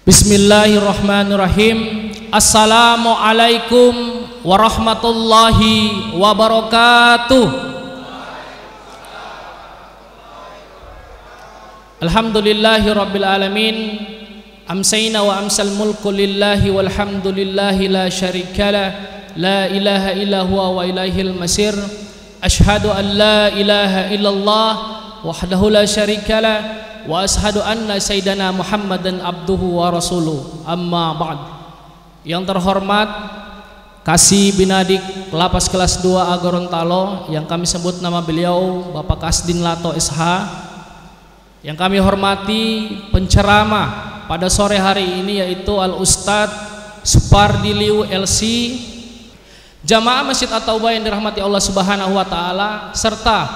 Bismillahirrahmanirrahim. Assalamualaikum warahmatullahi wabarakatuh. Alhamdulillahi rabbil alamin. Amsayna wa amsal mulku lillahi walhamdulillahi la syarikalah. La ilaha illa huwa wa ilaihil masir. Ashhadu an la ilaha illallah wahdahu la syarikalah wa ashadu anna sayyidana Muhammadan abduhu wa rasuluh. Amma ba'd. Yang terhormat Kasih Binadik Lapas kelas 2 A Gorontalo, yang kami sebut nama beliau Bapak Kasdin Lato SH. Yang kami hormati penceramah pada sore hari ini yaitu Al Ustadz Supardi Liu LC, jamaah Masjid At-Taubah yang dirahmati Allah Subhanahu wa taala, serta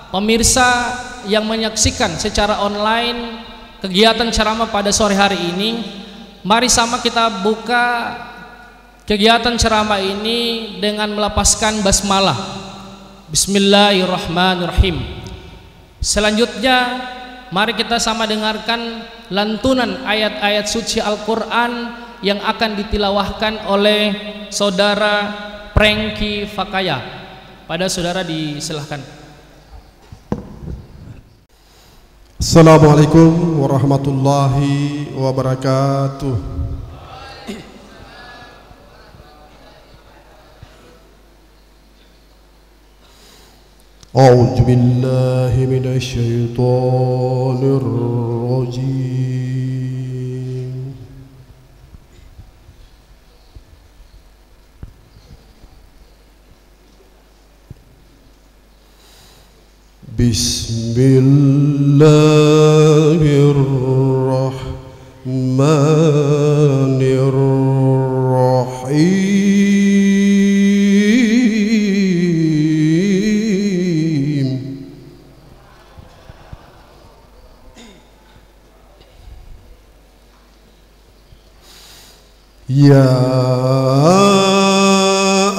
pemirsa yang menyaksikan secara online kegiatan ceramah pada sore hari ini. Mari sama kita buka kegiatan ceramah ini dengan melapaskan basmalah. Bismillahirrahmanirrahim. Selanjutnya mari kita sama dengarkan lantunan ayat-ayat suci Al-Quran yang akan ditilawahkan oleh saudara Prengki Fakaya. Pada saudara disilahkan. Assalamualaikum warahmatullahi wabarakatuh. A'udzu billahi minasy syaithanir rajim. Bismillahirrahmanirrahim. Ya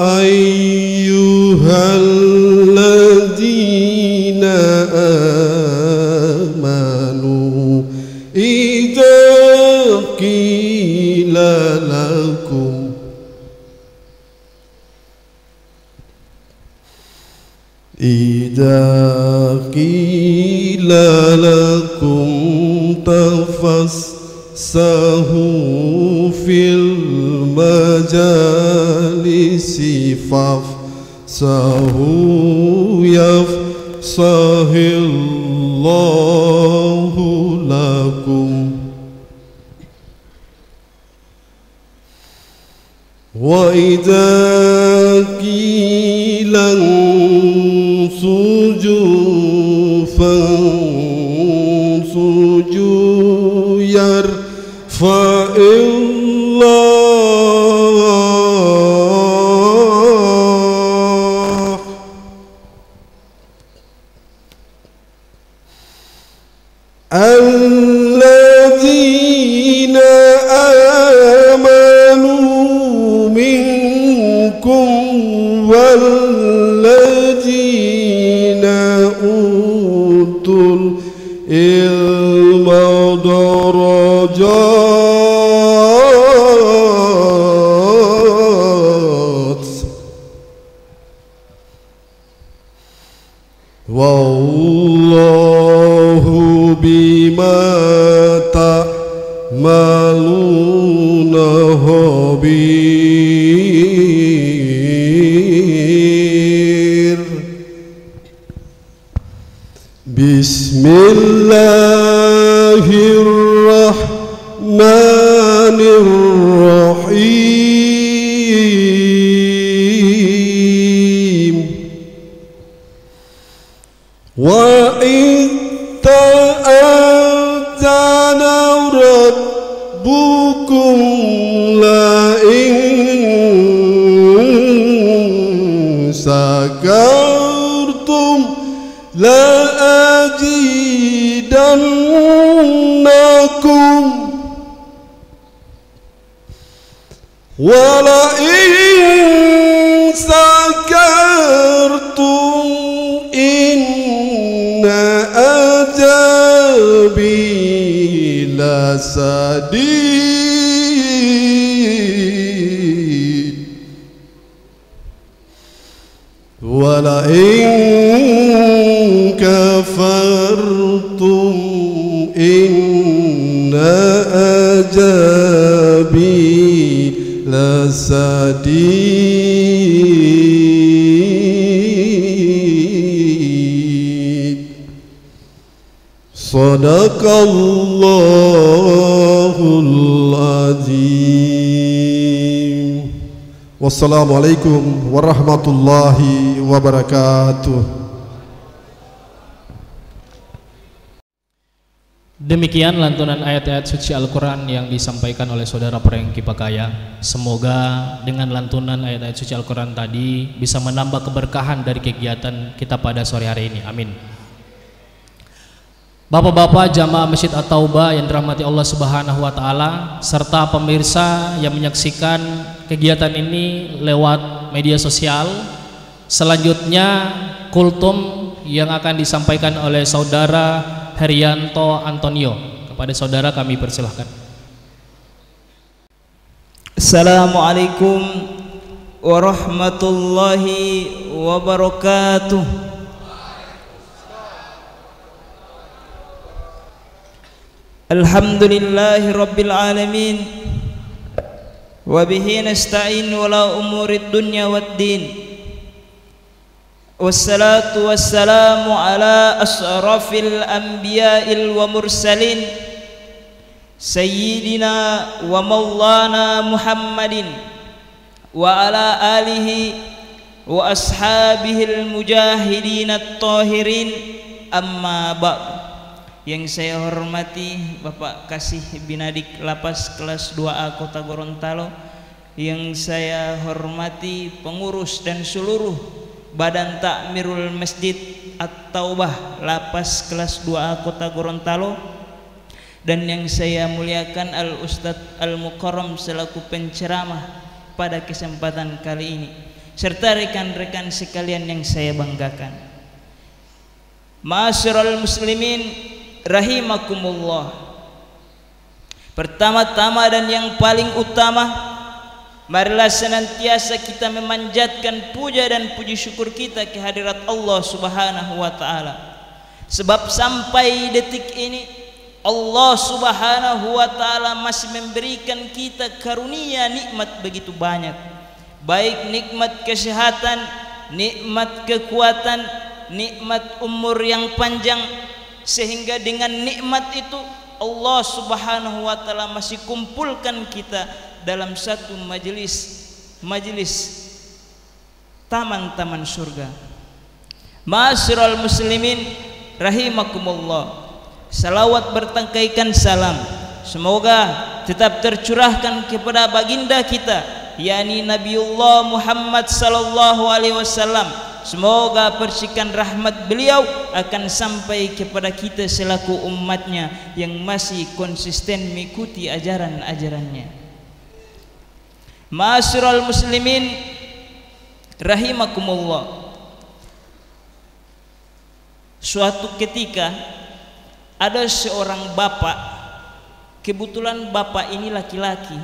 ayyuhalladzina amanu idza qila lakum tafassahu fil majalisi fafsahu yafsahillahu lakum. Wa idza qila suju fansuju yarfa'illah alladzina amanu minkum walladzina utul ilma darajat wallahu bima ta'maluna khabir. Bismillahirrahmanirrahim. Wa ta'adzana rabbukum la in sakartum la azidannakum wa la in sakartum inna azabi lasadid. ولئن كفرتم إن عذابي لشديد صدق الله العظيم. Wassalamualaikum warahmatullahi wabarakatuh. Demikian lantunan ayat-ayat suci Al-Quran yang disampaikan oleh saudara Prengki Pakaya. Semoga dengan lantunan ayat-ayat suci Al-Quran tadi bisa menambah keberkahan dari kegiatan kita pada sore hari ini. Amin. Bapak-bapak jamaah Masjid At-Taubah yang dirahmati Allah Subhanahu wa taala serta pemirsa yang menyaksikan kegiatan ini lewat media sosial. Selanjutnya kultum yang akan disampaikan oleh saudara Herianto Antonio. Kepada saudara kami persilahkan. Assalamualaikum warahmatullahi wabarakatuh. Alhamdulillahi rabbil alamin. Wa bihi nasta'in wala umurid dunya waddin. Wassalatu wassalamu ala asrafil anbiya'il wa mursalin Sayyidina wa maulana Muhammadin wa ala alihi wa ashabihil mujahidin at-tahirin. Amma ba'd. Yang saya hormati Bapak Kasih Binadik Lapas kelas 2A Kota Gorontalo, yang saya hormati pengurus dan seluruh Badan Takmirul Masjid At-Taubah Lapas kelas 2A Kota Gorontalo, dan yang saya muliakan Al-Ustadz Al-Mukarram selaku penceramah pada kesempatan kali ini, serta rekan-rekan sekalian yang saya banggakan. Ma'asyiral muslimin rahimakumullah. Pertama-tama dan yang paling utama, marilah senantiasa kita memanjatkan puja dan puji syukur kita kehadirat Allah Subhanahu wa taala. Sebab sampai detik ini Allah Subhanahu wa taala masih memberikan kita karunia nikmat begitu banyak. Baik nikmat kesehatan, nikmat kekuatan, nikmat umur yang panjang, sehingga dengan nikmat itu Allah Subhanahu wa taala masih kumpulkan kita dalam satu majelis taman-taman surga. Ma'asyiral muslimin rahimakumullah. Salawat bertangkaikan salam semoga tetap tercurahkan kepada baginda kita, yakni Nabiullah Muhammad sallallahu alaihi wasallam. Semoga percikan rahmat beliau akan sampai kepada kita selaku umatnya yang masih konsisten mengikuti ajaran-ajarannya. Ma'asyiral muslimin rahimakumullah. Suatu ketika ada seorang bapak, kebetulan bapak ini laki-laki.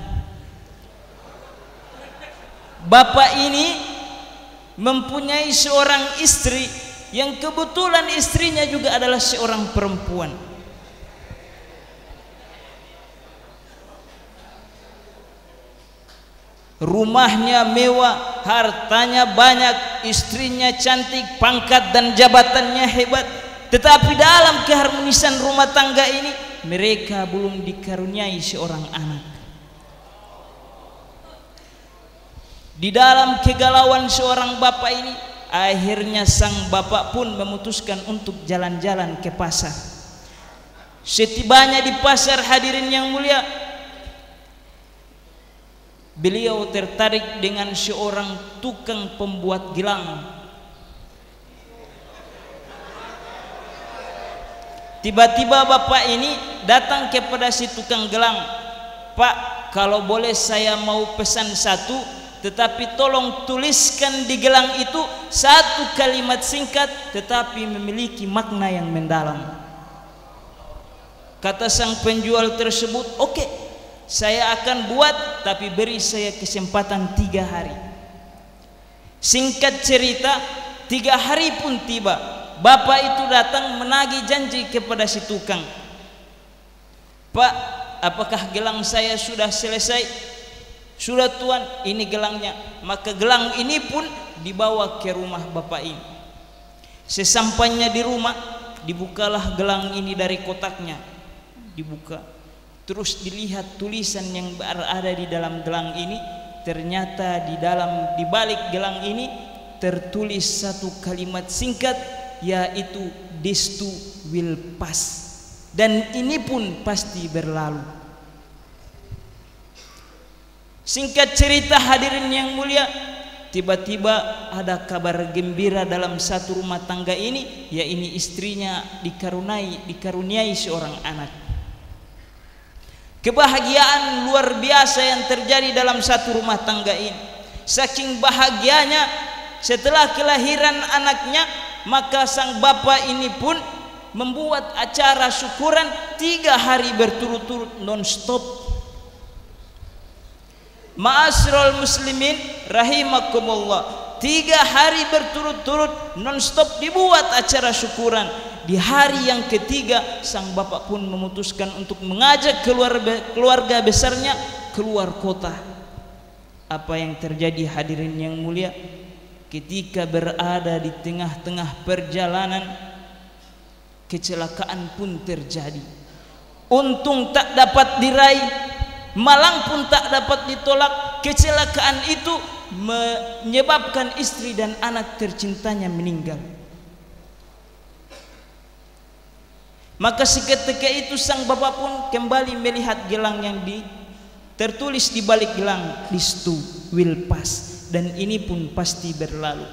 Bapak ini mempunyai seorang istri yang kebetulan istrinya juga adalah seorang perempuan. Rumahnya mewah, hartanya banyak, istrinya cantik, pangkat dan jabatannya hebat. Tetapi dalam keharmonisan rumah tangga ini mereka belum dikaruniai seorang anak. Di dalam kegalauan seorang bapak ini, akhirnya sang bapak pun memutuskan untuk jalan-jalan ke pasar. Setibanya di pasar, hadirin yang mulia, beliau tertarik dengan seorang tukang pembuat gelang. Tiba-tiba bapak ini datang kepada si tukang gelang. Pak, kalau boleh saya mau pesan satu, tetapi tolong tuliskan di gelang itu satu kalimat singkat tetapi memiliki makna yang mendalam. Kata sang penjual tersebut, oke, saya akan buat, tapi beri saya kesempatan 3 hari. Singkat cerita, 3 hari pun tiba. Bapak itu datang menagih janji kepada si tukang. Pak, apakah gelang saya sudah selesai? Sudah tuan, ini gelangnya. Maka gelang ini pun dibawa ke rumah bapak ini. Sesampainya di rumah, dibukalah gelang ini dari kotaknya. Dibuka. Terus dilihat tulisan yang berada di dalam gelang ini. Ternyata di balik gelang ini tertulis satu kalimat singkat, yaitu "This too will pass." Dan ini pun pasti berlalu. Singkat cerita hadirin yang mulia, tiba-tiba ada kabar gembira dalam satu rumah tangga ini, yaitu istrinya dikaruniai seorang anak. Kebahagiaan luar biasa yang terjadi dalam satu rumah tangga ini. Saking bahagianya, setelah kelahiran anaknya, maka sang bapak ini pun membuat acara syukuran 3 hari berturut-turut non-stop. Ma'asyiral muslimin rahimakumullah, 3 hari berturut-turut non-stop dibuat acara syukuran. Di hari yang ketiga, sang bapak pun memutuskan untuk mengajak keluarga besarnya keluar kota. Apa yang terjadi hadirin yang mulia? Ketika berada di tengah-tengah perjalanan, kecelakaan pun terjadi. Untung tak dapat diraih, malang pun tak dapat ditolak. Kecelakaan itu menyebabkan istri dan anak tercintanya meninggal. Maka seketika itu sang bapak pun kembali melihat gelang yang tertulis di balik gelang, "This too will pass." Dan ini pun pasti berlalu.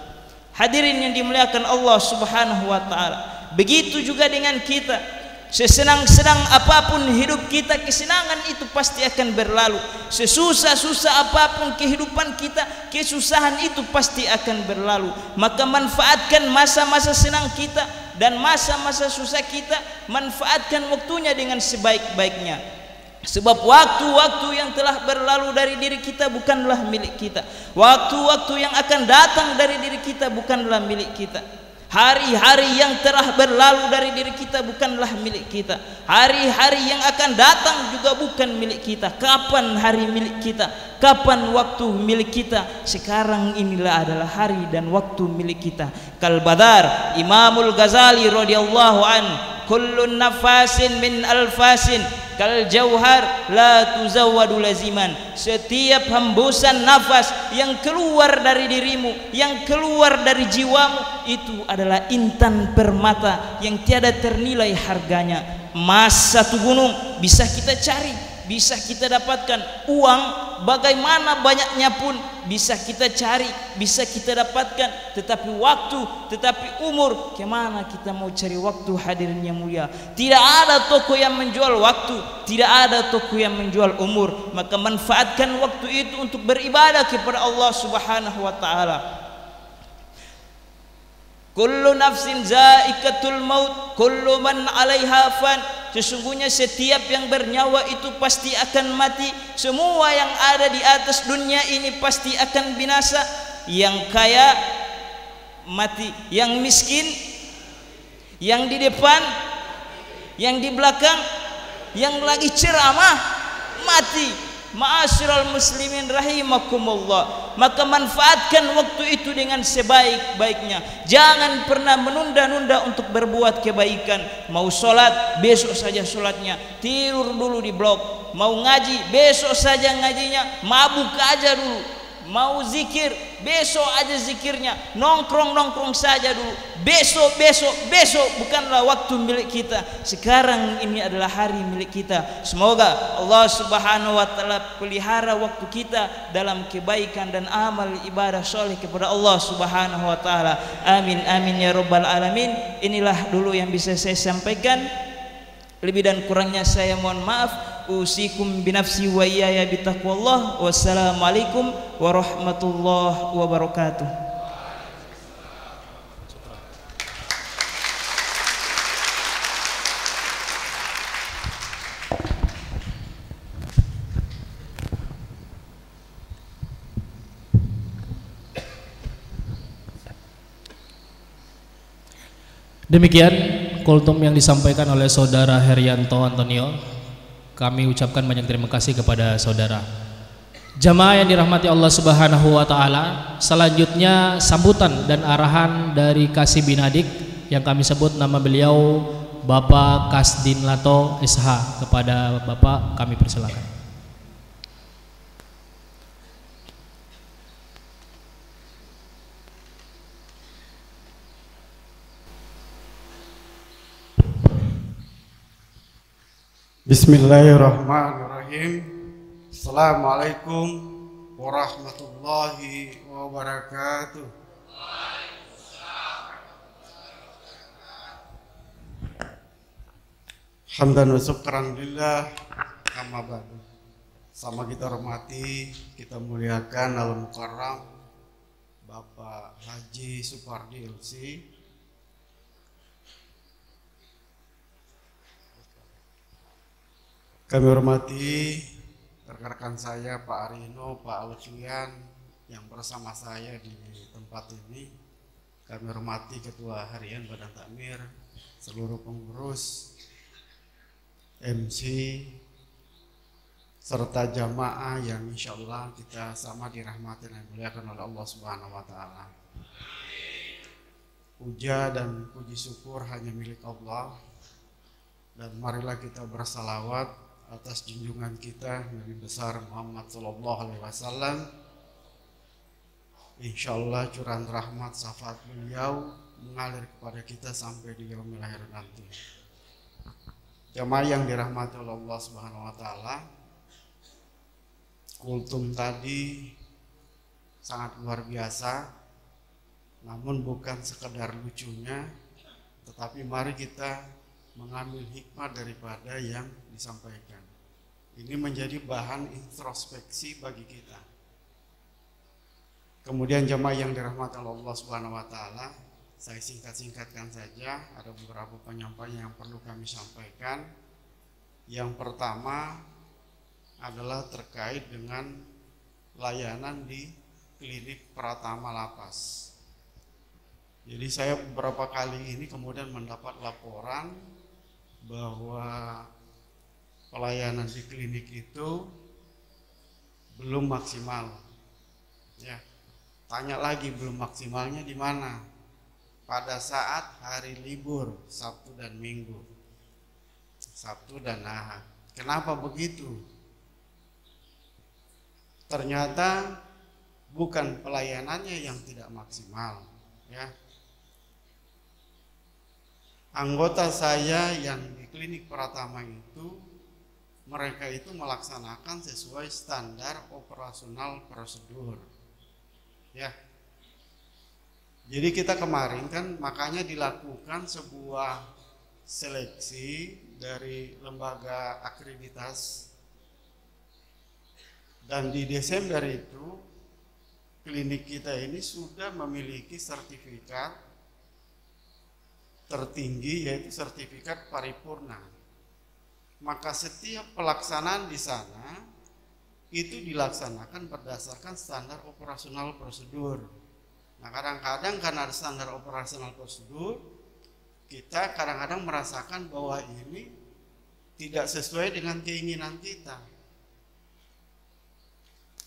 Hadirin yang dimuliakan Allah Subhanahu wa taala. Begitu juga dengan kita. Sesenang-senang apapun hidup kita, kesenangan itu pasti akan berlalu. Sesusah-susah apapun kehidupan kita, kesusahan itu pasti akan berlalu. Maka manfaatkan masa-masa senang kita dan masa-masa susah kita, manfaatkan waktunya dengan sebaik-baiknya. Sebab waktu-waktu yang telah berlalu dari diri kita bukanlah milik kita. Waktu-waktu yang akan datang dari diri kita bukanlah milik kita. Hari-hari yang telah berlalu dari diri kita bukanlah milik kita. Hari-hari yang akan datang juga bukan milik kita. Kapan hari milik kita? Kapan waktu milik kita? Sekarang inilah adalah hari dan waktu milik kita. Kal Badar, Imamul Ghazali radhiyallahu an, kullu nafasin min alfasin kal jauhar la tuzawwadu laziman. Setiap hembusan nafas yang keluar dari dirimu, yang keluar dari jiwamu, itu adalah intan permata yang tiada ternilai harganya. Emas satu gunung bisa kita cari, bisa kita dapatkan. Uang bagaimana banyaknya pun bisa kita cari, bisa kita dapatkan. Tetapi waktu, tetapi umur, kemana kita mau cari waktu hadirin yang mulia? Tidak ada toko yang menjual waktu, tidak ada toko yang menjual umur. Maka manfaatkan waktu itu untuk beribadah kepada Allah Subhanahu wa taala. Kullu nafsin zaikatul maut, kullu man 'alaiha fan. Sesungguhnya setiap yang bernyawa itu pasti akan mati. Semua yang ada di atas dunia ini pasti akan binasa. Yang kaya mati, yang miskin, yang di depan, yang di belakang, yang lagi ceramah mati. Ma'asyiral muslimin rahimakumullah. Maka manfaatkan waktu itu dengan sebaik-baiknya. Jangan pernah menunda-nunda untuk berbuat kebaikan. Mau sholat, besok saja sholatnya. Tidur dulu di blok. Mau ngaji, besok saja ngajinya. Mabuk aja dulu. Mau zikir, besok aja zikirnya. Nongkrong saja dulu. Besok bukanlah waktu milik kita. Sekarang ini adalah hari milik kita. Semoga Allah Subhanahu wa taala pelihara waktu kita dalam kebaikan dan amal ibadah soleh kepada Allah Subhanahu wa taala. Amin amin ya rabbal alamin. Inilah dulu yang bisa saya sampaikan. Lebih dan kurangnya saya mohon maaf. Usikum binafsi wa iyaya bitaqwallah. Wassalamualaikum warahmatullahi wabarakatuh. Demikian kultum yang disampaikan oleh saudara Herianto Antonio. Kami ucapkan banyak terima kasih kepada saudara. Jamaah yang dirahmati Allah Subhanahu wa taala, selanjutnya sambutan dan arahan dari Kasih Binadik yang kami sebut nama beliau Bapak Kasdin Lato SH. Kepada Bapak kami persilakan. Bismillahirrahmanirrahim. Assalamualaikum warahmatullahi wabarakatuh. Hamdan wa syukran lillah, amma ba'du. Sama kita hormati, kita muliakan Al-Mukarram Bapak Haji Supardi LC, kami hormati rekan-rekan saya Pak Arino, Pak Alfian yang bersama saya di tempat ini. Kami hormati Ketua Harian Badan Takmir, seluruh pengurus, MC, serta jamaah yang insya Allah kita sama dirahmati dan dimuliakan oleh Allah Subhanahu wa taala. Puja dan puji syukur hanya milik Allah, dan marilah kita bersalawat atas junjungan kita Nabi besar Muhammad sallallahu alaihi wasallam. Insyaallah curahan rahmat syafaat beliau mengalir kepada kita sampai di yaumil akhir nanti. Jamaah yang dirahmati oleh Allah Subhanahu wa taala, kultum tadi sangat luar biasa, namun bukan sekedar lucunya, tetapi mari kita mengambil hikmah daripada yang disampaikan. Ini menjadi bahan introspeksi bagi kita. Kemudian jemaah yang dirahmati Allah Subhanahu wa taala, saya singkat-singkatkan saja, ada beberapa penyampaian yang perlu kami sampaikan. Yang pertama adalah terkait dengan layanan di klinik Pratama Lapas. Jadi saya beberapa kali ini kemudian mendapat laporan bahwa pelayanan di klinik itu belum maksimal. Ya, tanya lagi belum maksimalnya di mana? Pada saat hari libur Sabtu dan Minggu, Sabtu dan Ahad. Kenapa begitu? Ternyata bukan pelayanannya yang tidak maksimal. Ya, anggota saya yang di klinik Pratama itu, mereka itu melaksanakan sesuai standar operasional prosedur. Ya. Jadi kita kemarin kan makanya dilakukan sebuah seleksi dari lembaga akreditas, dan di Desember itu klinik kita ini sudah memiliki sertifikat tertinggi, yaitu sertifikat paripurna. Maka setiap pelaksanaan di sana itu dilaksanakan berdasarkan standar operasional prosedur. Nah, kadang-kadang karena ada standar operasional prosedur, kita kadang-kadang merasakan bahwa ini tidak sesuai dengan keinginan kita.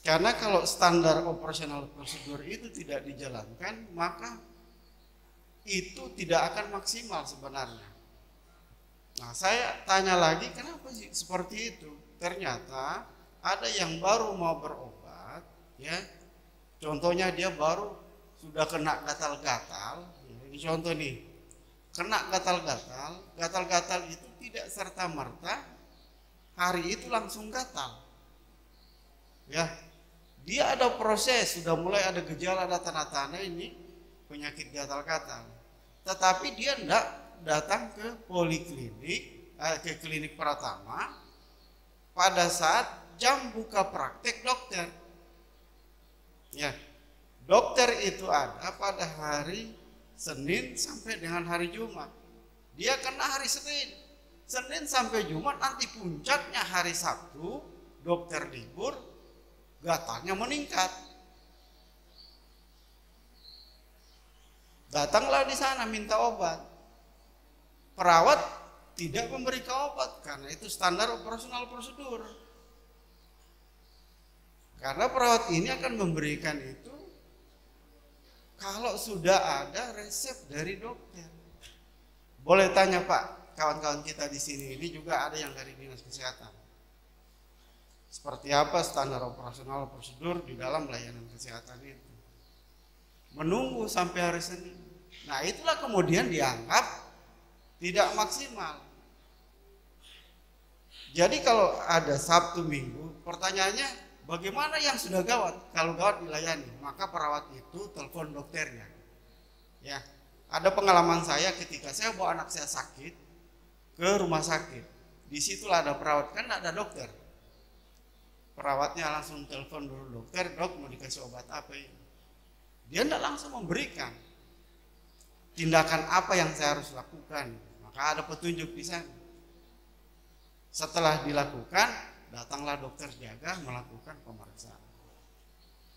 Karena kalau standar operasional prosedur itu tidak dijalankan, maka itu tidak akan maksimal sebenarnya. Nah, saya tanya lagi, kenapa sih seperti itu? Ternyata ada yang baru mau berobat, ya. Contohnya dia baru sudah kena gatal-gatal. Ini contoh nih, kena gatal-gatal. Gatal-gatal itu tidak serta-merta hari itu langsung gatal. Ya, dia ada proses, sudah mulai ada gejala, ada tanda-tanda ini penyakit gatal-gatal. Tetapi dia tidak datang ke poliklinik, ke klinik Pratama pada saat jam buka praktek dokter. Ya, dokter itu ada pada hari Senin sampai dengan hari Jumat. Dia kena hari Senin, Senin sampai Jumat, nanti puncaknya hari Sabtu, dokter libur, gatalnya meningkat. Datanglah di sana minta obat. perawat tidak memberikan obat karena itu standar operasional prosedur. Karena perawat ini akan memberikan itu kalau sudah ada resep dari dokter. Boleh tanya Pak, kawan-kawan kita di sini ini juga ada yang dari dinas kesehatan. Seperti apa standar operasional prosedur di dalam layanan kesehatan itu? Menunggu sampai hari Senin. Nah, itulah kemudian dianggap tidak maksimal. Jadi kalau ada Sabtu Minggu, pertanyaannya bagaimana yang sudah gawat? Kalau gawat dilayani, maka perawat itu telepon dokternya. Ya, ada pengalaman saya ketika saya bawa anak saya sakit ke rumah sakit. Disitulah ada perawat, kan ada dokter. Perawatnya langsung telepon dulu dokter, dok mau dikasih obat apa ini? Dia tidak langsung memberikan tindakan apa yang saya harus lakukan. Maka ada petunjuk di sana. Setelah dilakukan, datanglah dokter jaga melakukan pemeriksaan.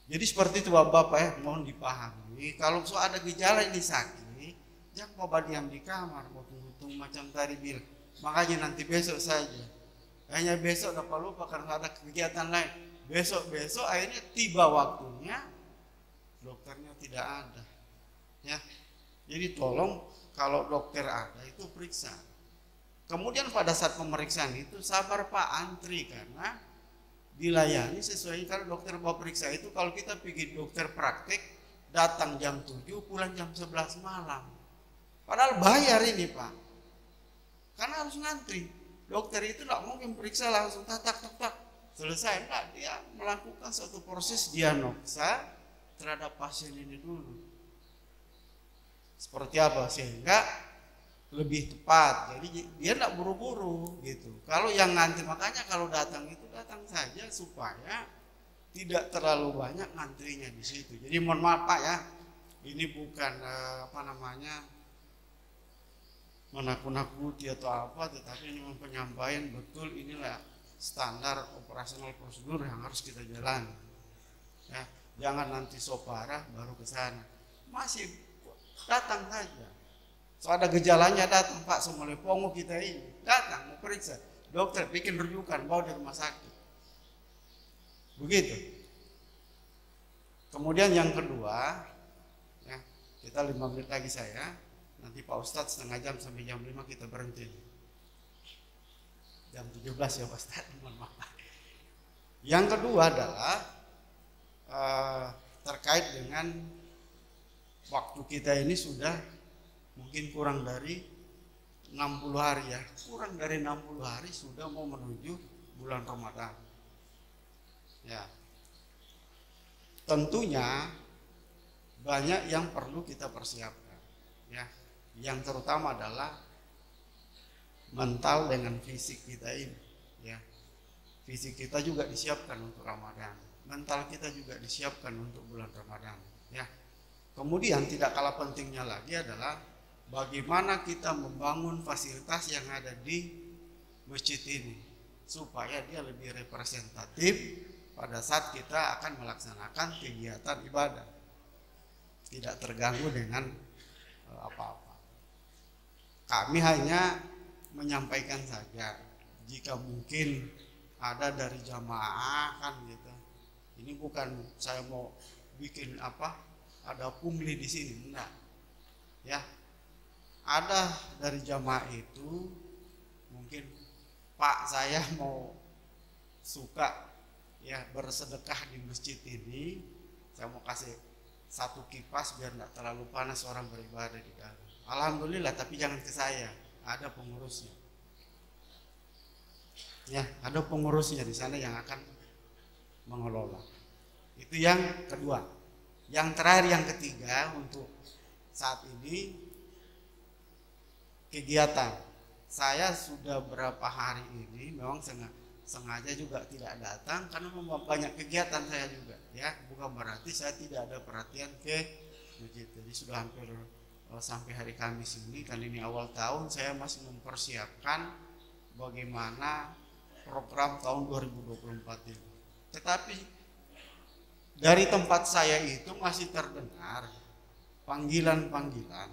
Jadi seperti itu Bapak-Bapak ya, mohon dipahami. Kalau ada gejala ini sakit, jangan mau diam di kamar, mau tunggu macam tadi bilang. Makanya nanti besok saja. Hanya besok dapat lupa karena ada kegiatan lain. Besok akhirnya tiba waktunya, dokternya tidak ada. Ya, jadi tolong kalau dokter ada itu periksa. Kemudian pada saat pemeriksaan itu sabar Pak, antri karena dilayani sesuai. Kalau dokter mau periksa itu, kalau kita pergi dokter praktek datang jam 7 pulang jam 11 malam. Padahal bayar ini Pak, karena harus ngantri. Dokter itu tidak mungkin periksa langsung tak selesai. Enggak, dia melakukan suatu proses diagnosa terhadap pasien ini dulu. Seperti apa sehingga lebih tepat. Jadi dia tidak buru-buru gitu. Kalau yang ngantri, makanya kalau datang itu datang saja supaya tidak terlalu banyak ngantrinya di situ. Jadi mohon maaf Pak ya, ini bukan menakut-nakuti atau apa, tetapi ini penyampaian betul inilah standar operasional prosedur yang harus kita jalani. Ya, jangan nanti so parah baru ke sana. Masih datang saja. So ada gejalanya datang Pak, semula pongo kita ini datang mau periksa. Dokter bikin rujukan, bawa di rumah sakit. Begitu. Kemudian yang kedua, ya, kita 5 menit lagi saya. Nanti Pak Ustadz setengah jam sampai jam 5 kita berhenti. Jam 17 ya Pak Ustadz, mohon maaf. Yang kedua adalah terkait dengan waktu kita ini sudah mungkin kurang dari 60 hari ya. Kurang dari 60 hari sudah mau menuju bulan Ramadan. Ya. Tentunya banyak yang perlu kita persiapkan. Ya. Yang terutama adalah mental dengan fisik kita ini, ya. Fisik kita juga disiapkan untuk Ramadan, mental kita juga disiapkan untuk bulan Ramadan, ya. Kemudian tidak kalah pentingnya lagi adalah bagaimana kita membangun fasilitas yang ada di masjid ini supaya dia lebih representatif pada saat kita akan melaksanakan kegiatan ibadah, tidak terganggu dengan apa-apa. Kami hanya menyampaikan saja, jika mungkin ada dari jamaah kan gitu. Ini bukan saya mau bikin apa, ada pungli di sini, enggak. Ya, ada dari jamaah itu mungkin Pak saya mau suka ya bersedekah di masjid ini, saya mau kasih 1 kipas biar enggak terlalu panas orang beribadah di dalam. Alhamdulillah, tapi jangan ke saya, ada pengurusnya. Ya, ada pengurusnya di sana yang akan mengelola. Itu yang kedua. Yang terakhir, yang ketiga untuk saat ini kegiatan. Saya sudah berapa hari ini memang sengaja juga tidak datang karena banyak kegiatan saya juga. Ya, bukan berarti saya tidak ada perhatian ke masjid. Jadi sudah hampir sampai hari Kamis ini, kan ini awal tahun, saya masih mempersiapkan bagaimana program tahun 2024 ini. Tetapi dari tempat saya itu masih terdengar panggilan-panggilan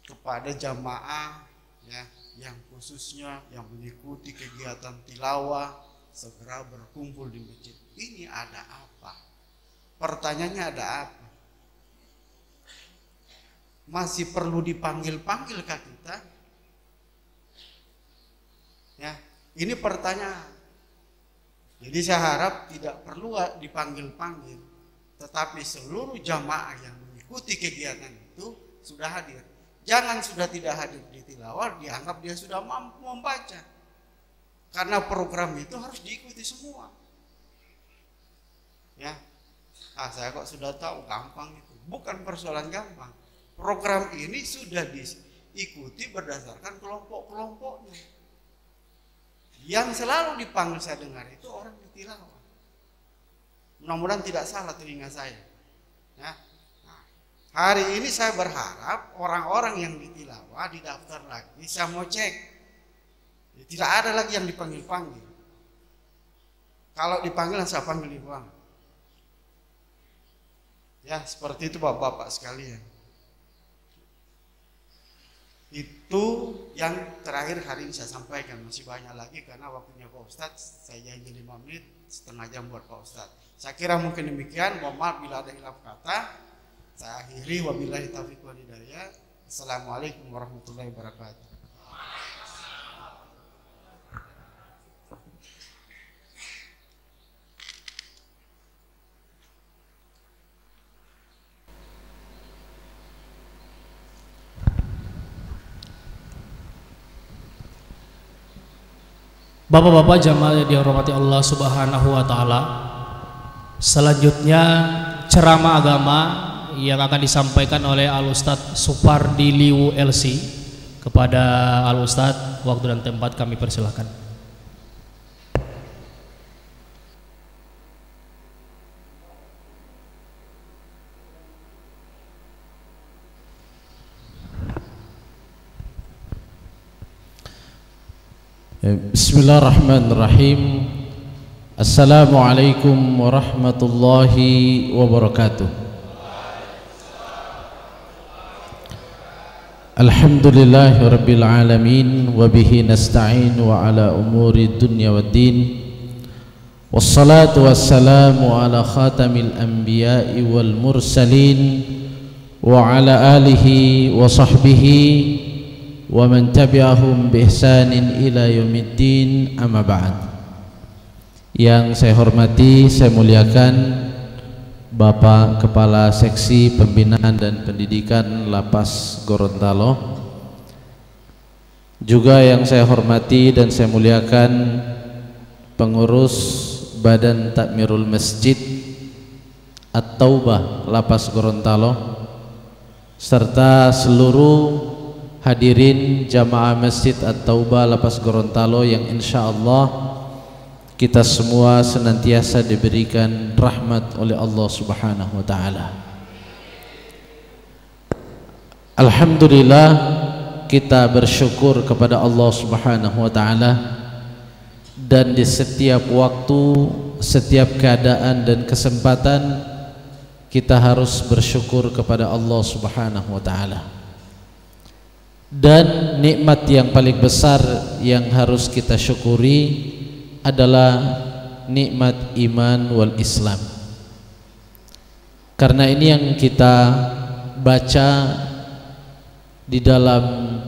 kepada jamaah ya yang khususnya yang mengikuti kegiatan tilawah segera berkumpul di masjid. Ini ada apa? Pertanyaannya ada apa? Masih perlu dipanggil-panggilkah kita? Ya, ini pertanyaan. Jadi saya harap tidak perlu dipanggil-panggil, tetapi seluruh jamaah yang mengikuti kegiatan itu sudah hadir. Jangan sudah tidak hadir di tilawah dianggap dia sudah mampu membaca. Karena program itu harus diikuti semua. Ya, saya kok sudah tahu, gampang itu. Bukan persoalan gampang. Program ini sudah diikuti berdasarkan kelompok-kelompoknya. Yang selalu dipanggil saya dengar itu orang di tilawah. Mudah-mudahan tidak salah telinga saya. Ya. Nah, hari ini saya berharap orang-orang yang di tilawah didaftar lagi. Saya mau cek. Tidak ada lagi yang dipanggil-panggil. Kalau dipanggil saya panggil di bawah. Ya, seperti itu Bapak-bapak sekalian. Itu yang terakhir hari ini saya sampaikan. Masih banyak lagi karena waktunya Pak Ustadz. Saya janji 5 menit, setengah jam buat Pak Ustadz. Saya kira mungkin demikian. Mohon maaf bila ada hilaf kata. Saya akhiri, wabillahi taufiq wal hidayah. Assalamualaikum warahmatullahi wabarakatuh. Bapak-bapak jamaah yang dihormati Allah Subhanahu wa taala. Selanjutnya ceramah agama yang akan disampaikan oleh Al Ustadz Supardi Liwu LC. Kepada Al Ustadz, waktu dan tempat kami persilahkan. Bismillahirrahmanirrahim. Assalamualaikum warahmatullahi wabarakatuh. Alhamdulillahirabbil alamin wa bihi nasta'in wa ala umuri dunya waddin. Wassalatu wassalamu ala khatamil anbiya'i wal mursalin wa ala alihi wa sahbihi wa man tabi'ahum bi ihsanin ila yaumiddin, amma ba'd. Yang saya hormati, saya muliakan Bapak Kepala Seksi Pembinaan dan Pendidikan Lapas Gorontalo. Juga yang saya hormati dan saya muliakan pengurus Badan Takmirul Masjid At-Taubah Lapas Gorontalo, serta seluruh hadirin jamaah Masjid At-Taubah Lapas Gorontalo yang insyaallah kita semua senantiasa diberikan rahmat oleh Allah Subhanahu wa taala. Alhamdulillah, kita bersyukur kepada Allah Subhanahu wa taala, dan di setiap waktu, setiap keadaan dan kesempatan kita harus bersyukur kepada Allah Subhanahu wa taala. Dan nikmat yang paling besar yang harus kita syukuri adalah nikmat iman wal Islam. Karena ini yang kita baca di dalam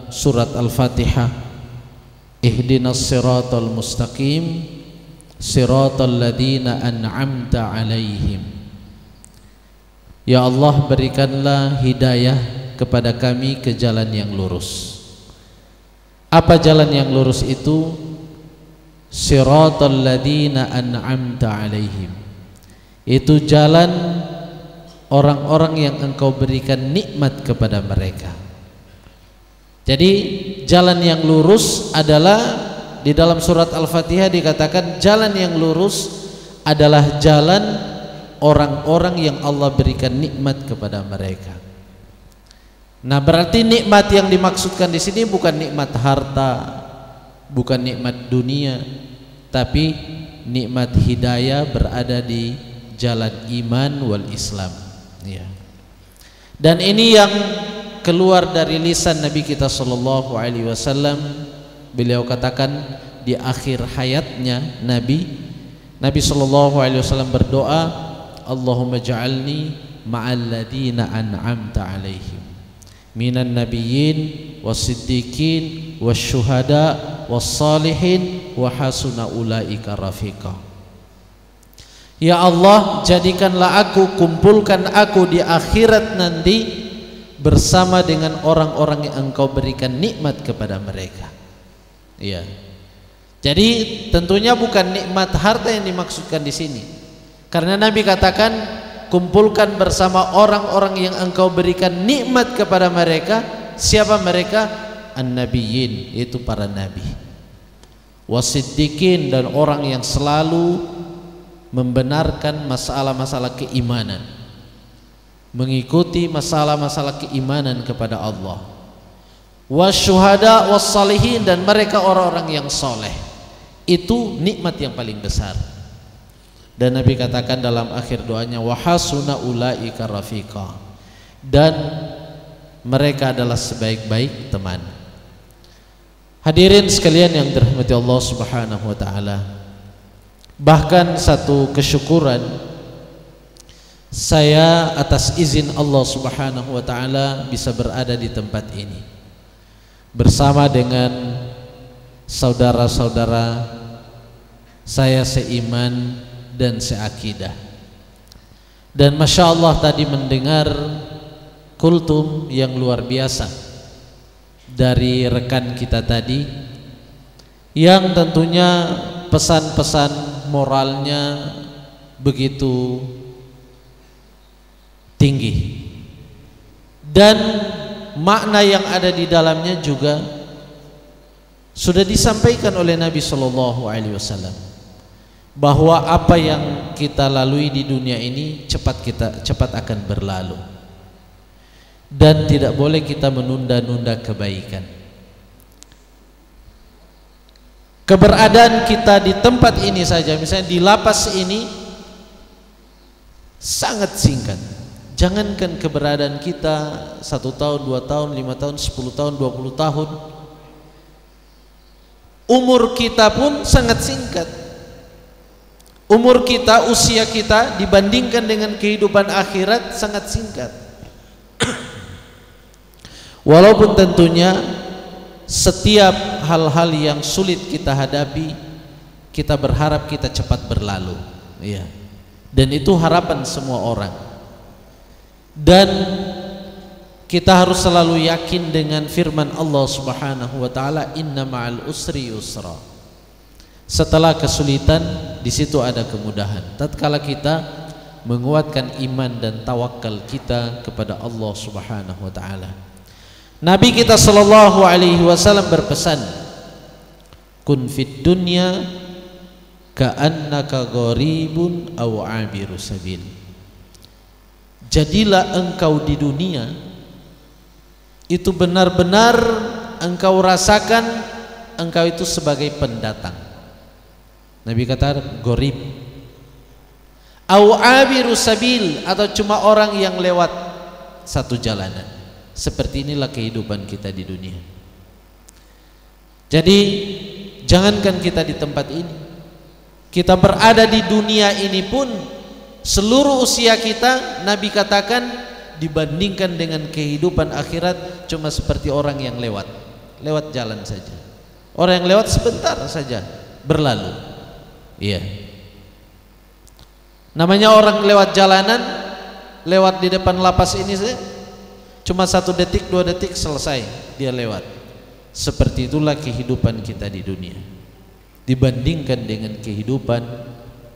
surat Al-Fatihah, ihdinas siratal mustaqim siratal ladzina an'amta alaihim. Ya Allah, berikanlah hidayah kepada kami ke jalan yang lurus. Apa jalan yang lurus itu? Siratal ladzina an'amta alaihim. Itu jalan orang-orang yang engkau berikan nikmat kepada mereka. Jadi jalan yang lurus adalah, di dalam surat Al-Fatihah dikatakan jalan yang lurus adalah jalan orang-orang yang Allah berikan nikmat kepada mereka. Nah, berarti nikmat yang dimaksudkan di sini bukan nikmat harta, bukan nikmat dunia, tapi nikmat hidayah berada di jalan iman wal Islam. Ya. Dan ini yang keluar dari lisan Nabi kita sallallahu alaihi wasallam, beliau katakan di akhir hayatnya Nabi sallallahu alaihi wasallam berdoa, Allahumma ja'alni ma'al ladina an'amta alaihim minan nabiyyin was-siddiqin wasyuhada was-salihin wa hasuna ulaika rafiqa. Ya Allah, jadikanlah aku, kumpulkan aku di akhirat nanti bersama dengan orang-orang yang Engkau berikan nikmat kepada mereka. Iya. Jadi tentunya bukan nikmat harta yang dimaksudkan di sini. Karena Nabi katakan, kumpulkan bersama orang-orang yang Engkau berikan nikmat kepada mereka. Siapa mereka? An-nabiyyin, yaitu para nabi. Wasiddiqin, dan orang yang selalu membenarkan masalah-masalah keimanan, mengikuti masalah-masalah keimanan kepada Allah. Wasyuhada wassalihin, dan mereka orang-orang yang soleh. Itu nikmat yang paling besar. Dan Nabi katakan dalam akhir doanya, wa hasuna ulaika rafiqa, dan mereka adalah sebaik-baik teman. Hadirin sekalian yang dirahmati Allah Subhanahu wa taala, bahkan satu kesyukuran saya atas izin Allah Subhanahu wa taala bisa berada di tempat ini bersama dengan saudara-saudara saya seiman dan seakidah. Dan Masya Allah tadi mendengar kultum yang luar biasa dari rekan kita tadi, yang tentunya pesan-pesan moralnya begitu tinggi, dan makna yang ada di dalamnya juga sudah disampaikan oleh Nabi Shallallahu Alaihi Wasallam, bahwa apa yang kita lalui di dunia ini cepat akan berlalu, dan tidak boleh kita menunda-nunda kebaikan. Keberadaan kita di tempat ini saja, misalnya di lapas ini, sangat singkat. Jangankan keberadaan kita 1 tahun, 2 tahun, 5 tahun, 10 tahun, 20 tahun, umur kita pun sangat singkat. Umur kita, usia kita dibandingkan dengan kehidupan akhirat sangat singkat. Walaupun tentunya setiap hal-hal yang sulit kita hadapi, kita berharap kita cepat berlalu, ya. Dan itu harapan semua orang. Dan kita harus selalu yakin dengan firman Allah Subhanahu wa taala, inna ma'al usri yusra. Setelah kesulitan, di situ ada kemudahan. Tatkala kita menguatkan iman dan tawakal kita kepada Allah Subhanahu wa taala. Nabi kita sallallahu alaihi wasallam berpesan, kun fid dunya ka'annaka gharibun aw 'abiru sabil. Jadilah engkau di dunia itu benar-benar engkau rasakan engkau itu sebagai pendatang. Nabi kata gharib, aw 'abiru sabil, atau cuma orang yang lewat satu jalanan. Seperti inilah kehidupan kita di dunia. Jadi jangankan kita di tempat ini, kita berada di dunia ini pun seluruh usia kita, Nabi katakan dibandingkan dengan kehidupan akhirat cuma seperti orang yang lewat jalan saja. Orang yang lewat sebentar saja berlalu. Iya. Namanya orang lewat jalanan, lewat di depan lapas ini saja, cuma 1 detik 2 detik selesai dia lewat. Seperti itulah kehidupan kita di dunia dibandingkan dengan kehidupan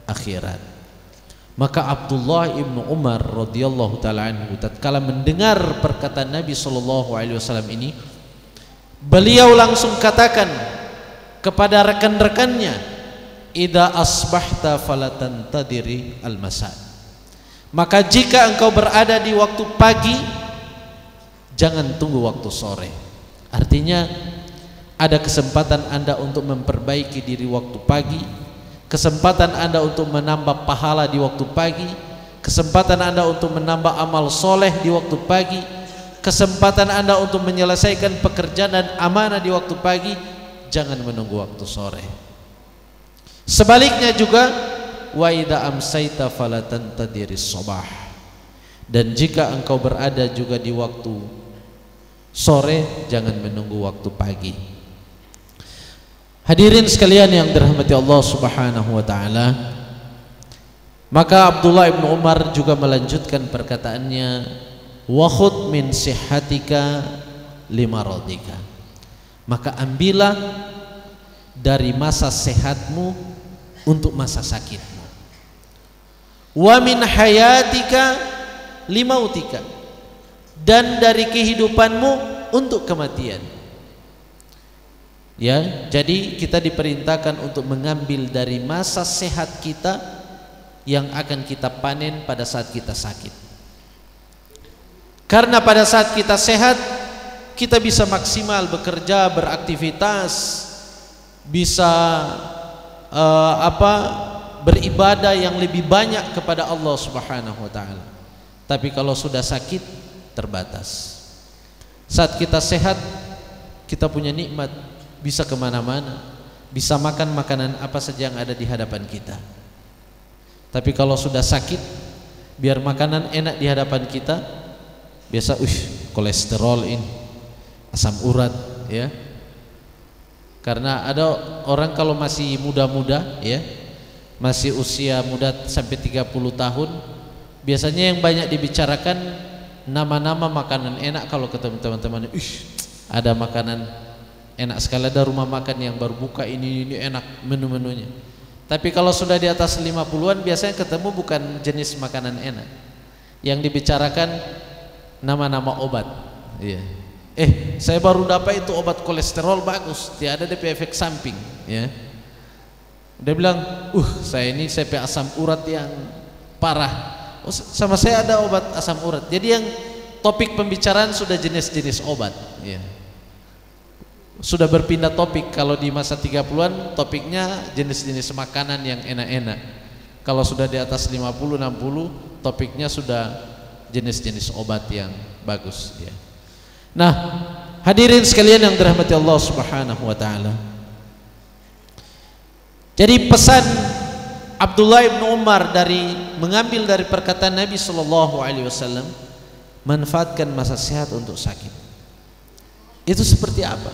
akhirat. Maka Abdullah ibnu Umar radhiyallahu taala anhu tatkala mendengar perkataan Nabi sallallahu alaihi wasallam ini, beliau langsung katakan kepada rekan-rekannya, idza asbahta falatantadiri al-masa. Maka jika engkau berada di waktu pagi, jangan tunggu waktu sore. Artinya ada kesempatan Anda untuk memperbaiki diri waktu pagi, kesempatan Anda untuk menambah pahala di waktu pagi, kesempatan Anda untuk menambah amal soleh di waktu pagi, kesempatan Anda untuk menyelesaikan pekerjaan dan amanah di waktu pagi, jangan menunggu waktu sore. Sebaliknya juga, wa idza amsayta fala tantadiris sabah. Dan jika engkau berada juga di waktu sore, jangan menunggu waktu pagi. Hadirin sekalian yang dirahmati Allah Subhanahu wa taala, maka Abdullah ibn Umar juga melanjutkan perkataannya, wa khudh min sihhatika limaradika. Maka ambillah dari masa sehatmu untuk masa sakitmu. Wa min hayatika limautika, dan dari kehidupanmu untuk kematian. Ya, jadi kita diperintahkan untuk mengambil dari masa sehat kita yang akan kita panen pada saat kita sakit. Karena pada saat kita sehat, kita bisa maksimal bekerja, beraktivitas, bisa beribadah yang lebih banyak kepada Allah Subhanahu wa taala. Tapi kalau sudah sakit, terbatas. Saat kita sehat, kita punya nikmat, bisa kemana-mana, bisa makan makanan apa saja yang ada di hadapan kita. Tapi kalau sudah sakit, biar makanan enak di hadapan kita, biasa kolesterol ini, asam urat, ya. Karena ada orang kalau masih muda-muda, ya, masih usia muda sampai 30 tahun, biasanya yang banyak dibicarakan nama-nama makanan enak. Kalau ketemu teman-teman, ada makanan enak sekali, ada rumah makan yang baru buka, ini enak menu-menunya. Tapi kalau sudah di atas 50-an, biasanya ketemu bukan jenis makanan enak. Yang dibicarakan nama-nama obat. Iya. Saya baru dapat itu obat kolesterol bagus, tidak ada DP efek samping, ya. Dia bilang, saya asam urat yang parah. Sama saya ada obat asam urat. Jadi yang topik pembicaraan sudah jenis-jenis obat, ya. Sudah berpindah topik. Kalau di masa 30-an topiknya jenis-jenis makanan yang enak-enak. Kalau sudah di atas 50, 60, topiknya sudah jenis-jenis obat yang bagus, ya. Nah, hadirin sekalian yang dirahmati Allah Subhanahu wa taala. Jadi pesan Abdullah bin Umar mengambil dari perkataan Nabi sallallahu alaihi wasallam, manfaatkan masa sehat untuk sakit. Itu seperti apa?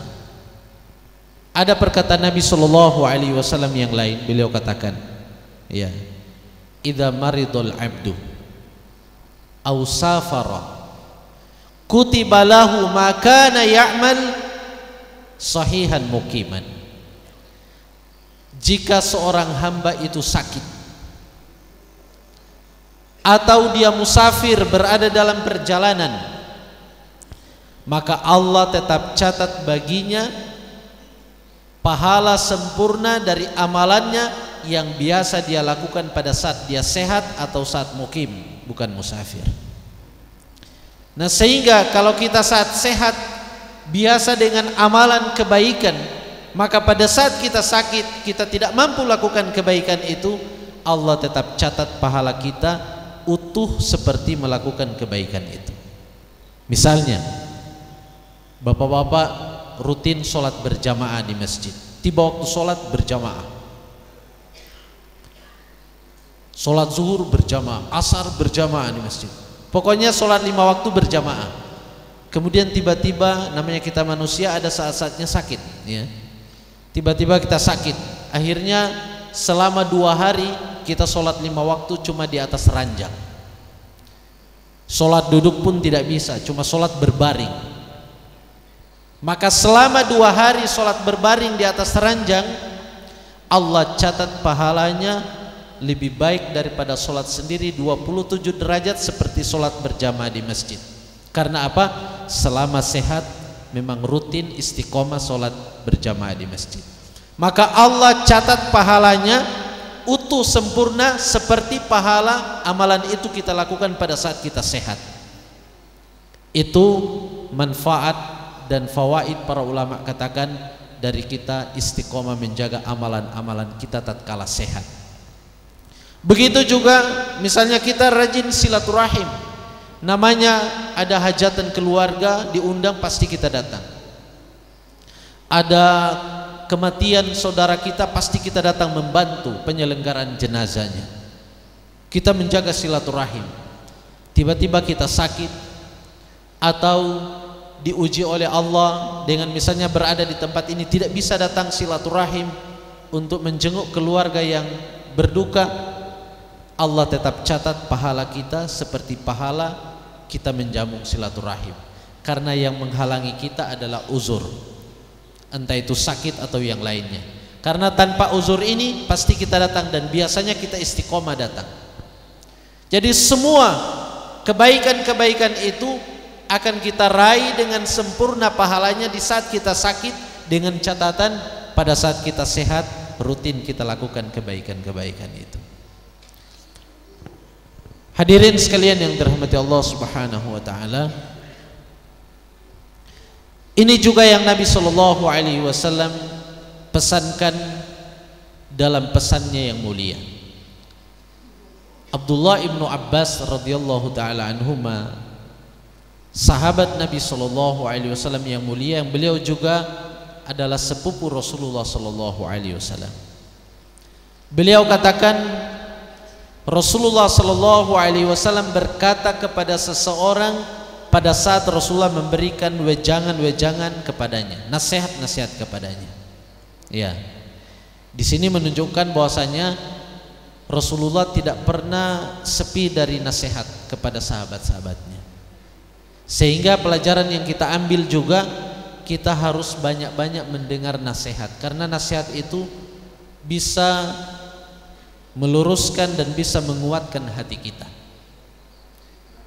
Ada perkataan Nabi sallallahu alaihi wasallam yang lain, beliau katakan, ya, idza maridul abdu aw safara kutiba lahu ma kana ya'mal sahihan muqiman. Jika seorang hamba itu sakit atau dia musafir berada dalam perjalanan, maka Allah tetap catat baginya pahala sempurna dari amalannya yang biasa dia lakukan pada saat dia sehat atau saat mukim, bukan musafir. Nah, sehingga kalau kita saat sehat biasa dengan amalan kebaikan, maka pada saat kita sakit, kita tidak mampu lakukan kebaikan itu, Allah tetap catat pahala kita utuh seperti melakukan kebaikan itu. Misalnya, bapak-bapak rutin sholat berjamaah di masjid, tiba waktu sholat berjamaah, sholat zuhur berjamaah, asar berjamaah di masjid, pokoknya sholat 5 waktu berjamaah. Kemudian tiba-tiba, namanya kita manusia, ada saat-saatnya sakit, ya. Tiba-tiba kita sakit, akhirnya selama 2 hari kita sholat 5 waktu cuma di atas ranjang, sholat duduk pun tidak bisa, cuma sholat berbaring. Maka selama 2 hari sholat berbaring di atas ranjang, Allah catat pahalanya lebih baik daripada sholat sendiri 27 derajat seperti sholat berjamaah di masjid. Karena apa? Selama sehat memang rutin istiqomah sholat berjamaah di masjid, maka Allah catat pahalanya utuh sempurna seperti pahala amalan itu kita lakukan pada saat kita sehat. Itu manfaat dan fawaid para ulama katakan dari kita istiqomah menjaga amalan-amalan kita tatkala sehat. Begitu juga misalnya kita rajin silaturahim, namanya ada hajatan keluarga, diundang pasti kita datang. Ada kematian saudara kita, pasti kita datang membantu penyelenggaraan jenazahnya. Kita menjaga silaturahim. Tiba-tiba kita sakit atau diuji oleh Allah dengan misalnya berada di tempat ini tidak bisa datang silaturahim untuk menjenguk keluarga yang berduka, Allah tetap catat pahala kita seperti pahala kita menjamu silaturahim. Karena yang menghalangi kita adalah uzur, entah itu sakit atau yang lainnya. Karena tanpa uzur ini pasti kita datang, dan biasanya kita istiqomah datang. Jadi semua kebaikan-kebaikan itu akan kita raih dengan sempurna pahalanya di saat kita sakit, dengan catatan pada saat kita sehat rutin kita lakukan kebaikan-kebaikan itu. Hadirin sekalian yang dirahmati Allah Subhanahu wa taala, ini juga yang Nabi sallallahu alaihi wasallam pesankan dalam pesannya yang mulia. Abdullah ibnu Abbas radhiyallahu taala anhuma, sahabat Nabi sallallahu alaihi wasallam yang mulia, yang beliau juga adalah sepupu Rasulullah sallallahu alaihi wasallam. Beliau katakan, Rasulullah sallallahu alaihi wasallam berkata kepada seseorang pada saat Rasulullah memberikan wejangan-wejangan kepadanya, nasihat-nasihat kepadanya. Ya. Di sini menunjukkan bahwasanya Rasulullah tidak pernah sepi dari nasihat kepada sahabat-sahabatnya. Sehingga pelajaran yang kita ambil juga, kita harus banyak-banyak mendengar nasihat, karena nasihat itu bisa meluruskan dan bisa menguatkan hati kita.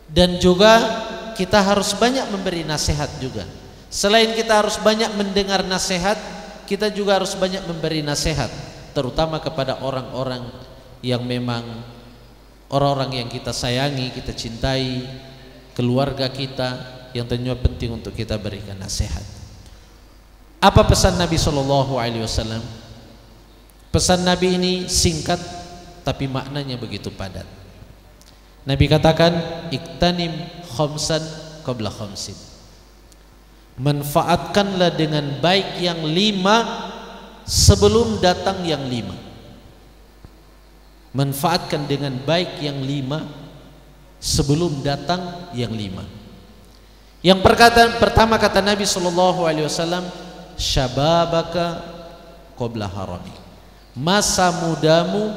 Dan juga kita harus banyak memberi nasihat juga. Selain kita harus banyak mendengar nasihat, kita juga harus banyak memberi nasihat, terutama kepada orang-orang yang memang orang-orang yang kita sayangi, kita cintai, keluarga kita, yang tentunya penting untuk kita berikan nasihat. Apa pesan Nabi sallallahu alaihi wasallam? Pesan Nabi ini singkat tapi maknanya begitu padat. Nabi katakan, iktanim khamsan qabla khamsin. Manfaatkanlah dengan baik yang 5 sebelum datang yang 5. Manfaatkan dengan baik yang 5 sebelum datang yang 5. Yang pertama kata Nabi sallallahu alaihi wasallam, syababaka qabla harami. Masa mudamu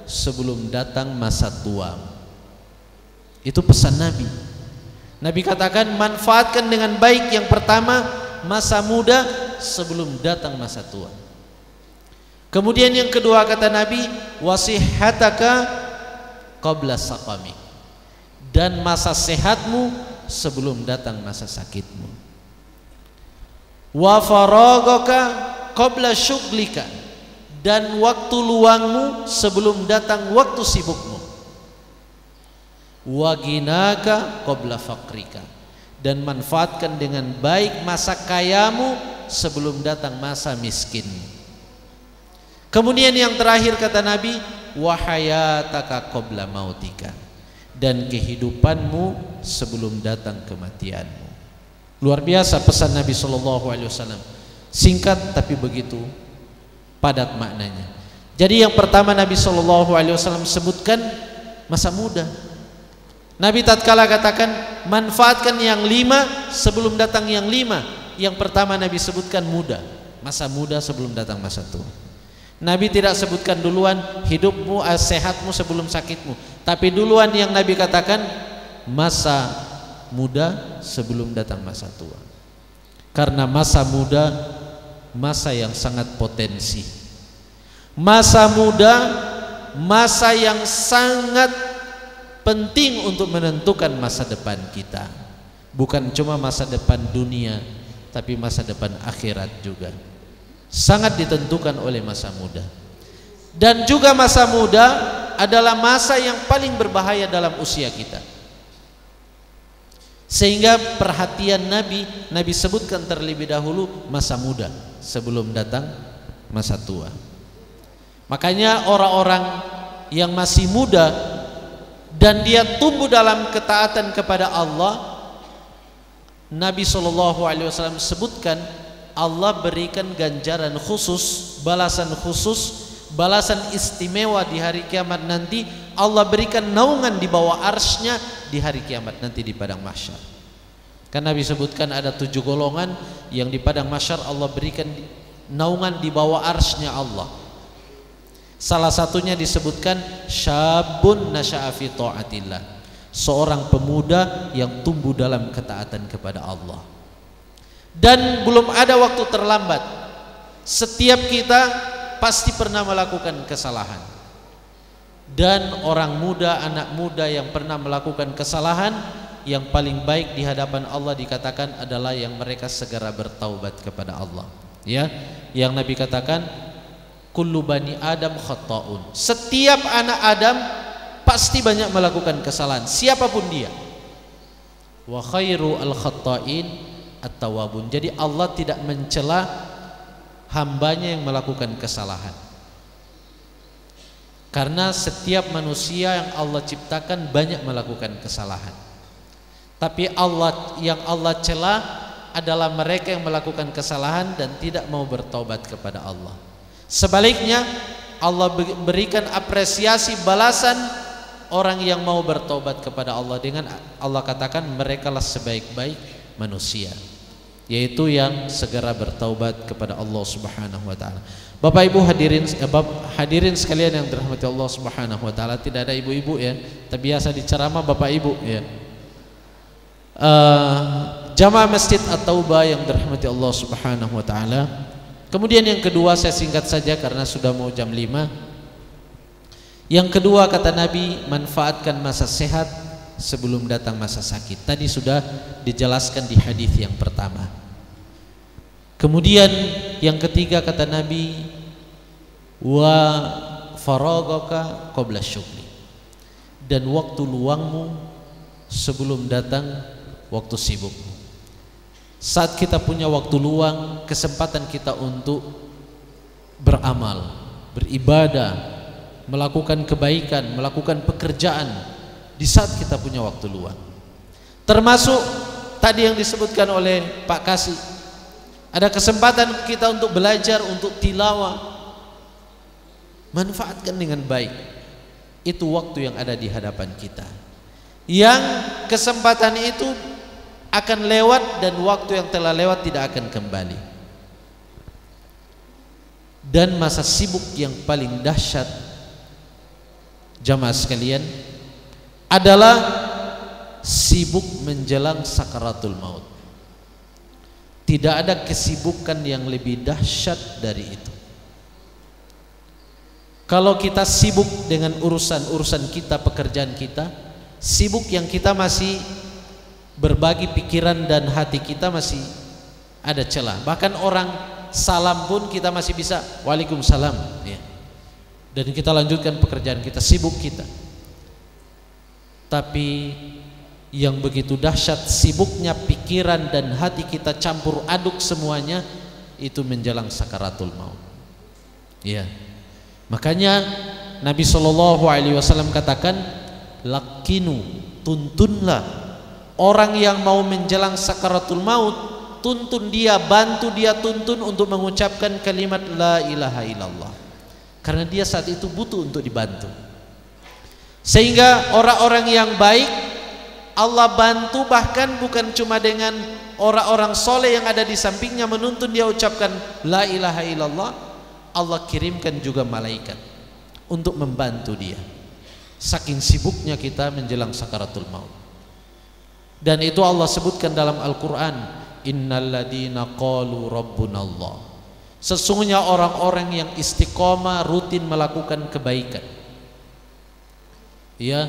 sebelum datang masa tuamu. Itu pesan Nabi. Nabi katakan, manfaatkan dengan baik yang pertama, masa muda sebelum datang masa tua. Kemudian yang kedua kata Nabi, wasihataka qabla saqami. Dan masa sehatmu sebelum datang masa sakitmu. Wa faragaka qabla syughlika. Dan waktu luangmu sebelum datang waktu sibukmu. Wa ginaka qabla faqrika. Dan manfaatkan dengan baik masa kayamu sebelum datang masa miskinmu. Kemudian yang terakhir kata Nabi, wa hayataka qabla mautika. Dan kehidupanmu sebelum datang kematianmu. Luar biasa pesan Nabi sallallahu alaihi wasallam. Singkat tapi begitu padat maknanya. Jadi yang pertama Nabi sallallahu alaihi wasallam sebutkan masa muda. Nabi tatkala katakan manfaatkan yang 5 sebelum datang yang 5. Yang pertama Nabi sebutkan muda, masa muda sebelum datang masa tua. Nabi tidak sebutkan duluan hidupmu, sehatmu sebelum sakitmu, tapi duluan yang Nabi katakan masa muda sebelum datang masa tua. Karena masa muda masa yang sangat potensi. Masa muda masa yang sangat penting untuk menentukan masa depan kita. Bukan cuma masa depan dunia, tapi masa depan akhirat juga. Sangat ditentukan oleh masa muda. Dan juga masa muda adalah masa yang paling berbahaya dalam usia kita. Sehingga perhatian Nabi sebutkan terlebih dahulu masa muda sebelum datang masa tua. Makanya orang-orang yang masih muda dan dia tumbuh dalam ketaatan kepada Allah, Nabi SAW sebutkan Allah berikan ganjaran khusus, balasan khusus, balasan istimewa di hari kiamat nanti. Allah berikan naungan di bawah arsy-Nya di hari kiamat nanti di padang mahsyar. Kan Nabi sebutkan ada 7 golongan yang di padang mahsyar Allah berikan naungan di bawah arsy-Nya Allah. Salah satunya disebutkan syabun nasya'a fi ta'atillah, seorang pemuda yang tumbuh dalam ketaatan kepada Allah. Dan belum ada waktu terlambat. Setiap kita pasti pernah melakukan kesalahan. Dan orang muda, anak muda yang pernah melakukan kesalahan, yang paling baik di hadapan Allah dikatakan adalah yang mereka segera bertaubat kepada Allah. Ya, yang Nabi katakan, kullu bani Adam khata'un. Setiap anak Adam pasti banyak melakukan kesalahan, siapapun dia. Wa khairu al-khatta'in at-tawwabun. Jadi Allah tidak mencela hambanya yang melakukan kesalahan. Karena setiap manusia yang Allah ciptakan banyak melakukan kesalahan. Tapi yang Allah cela adalah mereka yang melakukan kesalahan dan tidak mau bertaubat kepada Allah. Sebaliknya, Allah berikan apresiasi balasan orang yang mau bertaubat kepada Allah dengan Allah katakan merekalah sebaik-baik manusia, yaitu yang segera bertaubat kepada Allah Subhanahu wa taala. Bapak Ibu hadirin sekalian yang dirahmati Allah Subhanahu wa taala, tidak ada ibu-ibu ya, terbiasa diceramah Bapak Ibu ya. Jamaah Masjid At-Taubah yang dirahmati Allah Subhanahu wa taala. Kemudian yang kedua, saya singkat saja karena sudah mau jam 5. Yang kedua kata Nabi, manfaatkan masa sehat sebelum datang masa sakit. Tadi sudah dijelaskan di hadis yang pertama. Kemudian yang ketiga kata Nabi, wa faragaka qabla syughli, dan waktu luangmu sebelum datang waktu sibukmu. Saat kita punya waktu luang, kesempatan kita untuk beramal, beribadah, melakukan kebaikan, melakukan pekerjaan di saat kita punya waktu luang. Termasuk tadi yang disebutkan oleh Pak Kasih, ada kesempatan kita untuk belajar, untuk tilawah. Manfaatkan dengan baik. Itu waktu yang ada di hadapan kita. Yang kesempatan itu akan lewat dan waktu yang telah lewat tidak akan kembali. Dan masa sibuk yang paling dahsyat, jamaah sekalian, adalah sibuk menjelang sakaratul maut. Tidak ada kesibukan yang lebih dahsyat dari itu. Kalau kita sibuk dengan urusan kita, pekerjaan kita, sibuk yang kita masih berbagi pikiran dan hati kita masih ada celah. Bahkan orang salam pun kita masih bisa waalaikumsalam ya. Dan kita lanjutkan pekerjaan kita, sibuk kita. Tapi yang begitu dahsyat sibuknya pikiran dan hati kita campur aduk semuanya, itu menjelang sakaratul maut. Ya. Makanya Nabi SAW katakan, lakinu, tuntunlah orang yang mau menjelang sakaratul maut, tuntun dia, bantu dia, tuntun untuk mengucapkan kalimat la ilaha illallah. Karena dia saat itu butuh untuk dibantu. Sehingga orang-orang yang baik Allah bantu, bahkan bukan cuma dengan orang-orang soleh yang ada di sampingnya menuntun dia ucapkan la ilaha illallah, Allah kirimkan juga malaikat untuk membantu dia. Saking sibuknya kita menjelang sakaratul maut. Dan itu Allah sebutkan dalam Al-Quran, innalladzina qalu rabbunallah, sesungguhnya orang-orang yang istiqomah rutin melakukan kebaikan, ya,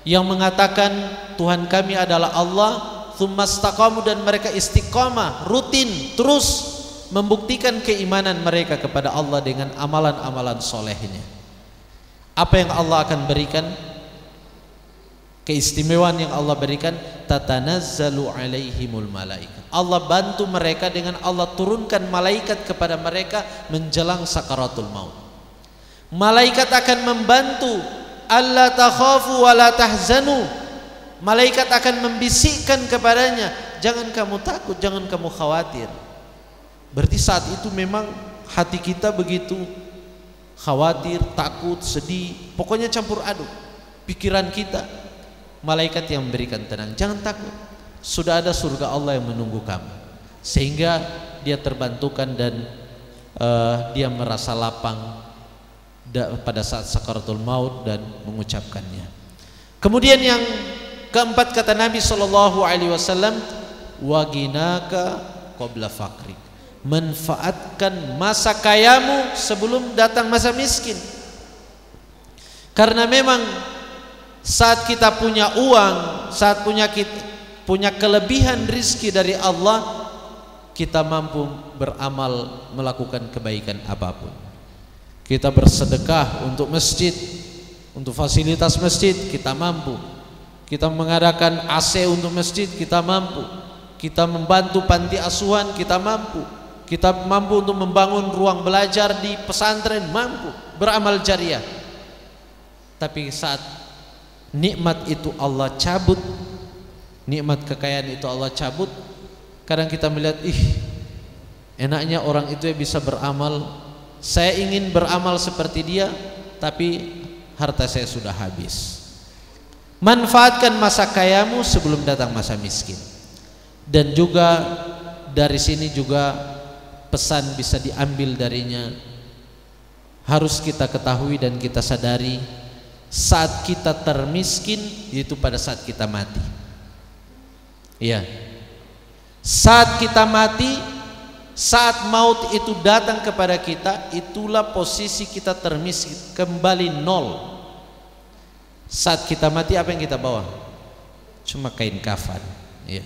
yang mengatakan Tuhan kami adalah Allah, tsumastaqamu, dan mereka istiqomah rutin terus membuktikan keimanan mereka kepada Allah dengan amalan-amalan solehnya. Apa yang Allah akan berikan? Keistimewaan yang Allah berikan, tatanazzalu alaihimul malaika. Allah bantu mereka dengan Allah turunkan malaikat kepada mereka menjelang sakaratul maut. Malaikat akan membantu alla takhafu wa la tahzanu. Malaikat akan membisikkan kepadanya, jangan kamu takut, jangan kamu khawatir. Berarti saat itu memang hati kita begitu khawatir, takut, sedih, pokoknya campur aduk pikiran kita. Malaikat yang memberikan tenang, jangan takut, sudah ada surga Allah yang menunggu kamu. Sehingga dia terbantukan dan dia merasa lapang pada saat sakaratul maut dan mengucapkannya. Kemudian yang keempat kata Nabi SAW, waginaka qabla faqrik, manfaatkan masa kayamu sebelum datang masa miskin. Karena memang saat kita punya uang, saat punya kelebihan rizki dari Allah, kita mampu beramal, melakukan kebaikan apapun. Kita bersedekah untuk masjid, untuk fasilitas masjid, kita mampu. Kita mengadakan AC untuk masjid, kita mampu. Kita membantu panti asuhan, kita mampu. Kita mampu untuk membangun ruang belajar di pesantren, mampu beramal jariah. Tapi saat nikmat itu Allah cabut, nikmat kekayaan itu Allah cabut, kadang kita melihat, enaknya orang itu yang bisa beramal, saya ingin beramal seperti dia, tapi harta saya sudah habis. Manfaatkan masa kayamu sebelum datang masa miskin. Dan juga dari sini juga pesan bisa diambil darinya, harus kita ketahui dan kita sadari, saat kita termiskin yaitu pada saat kita mati. Iya, saat kita mati, saat maut itu datang kepada kita, itulah posisi kita termiskin, kembali nol. Saat kita mati apa yang kita bawa? Cuma kain kafan. Ya.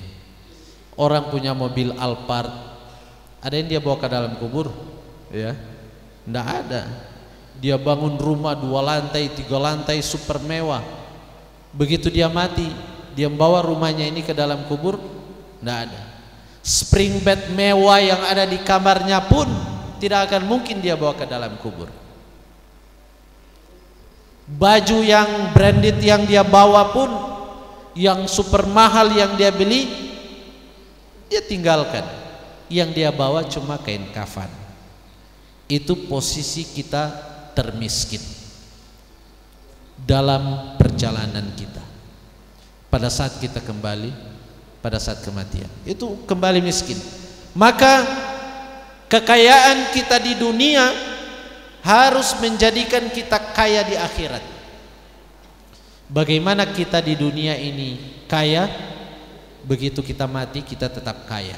Orang punya mobil Alphard, ada yang dia bawa ke dalam kubur? Ya, tidak ada. Dia bangun rumah 2 lantai, 3 lantai super mewah. Begitu dia mati, dia membawa rumahnya ini ke dalam kubur? Tidak ada. Spring bed mewah yang ada di kamarnya pun tidak akan mungkin dia bawa ke dalam kubur. Baju yang branded yang dia bawa pun, yang super mahal yang dia beli, dia tinggalkan. Yang dia bawa cuma kain kafan. Itu posisi kita termiskin dalam perjalanan kita. Pada saat kita kembali, pada saat kematian, itu kembali miskin. Maka kekayaan kita di dunia harus menjadikan kita kaya di akhirat. Bagaimana kita di dunia ini kaya, begitu kita mati kita tetap kaya.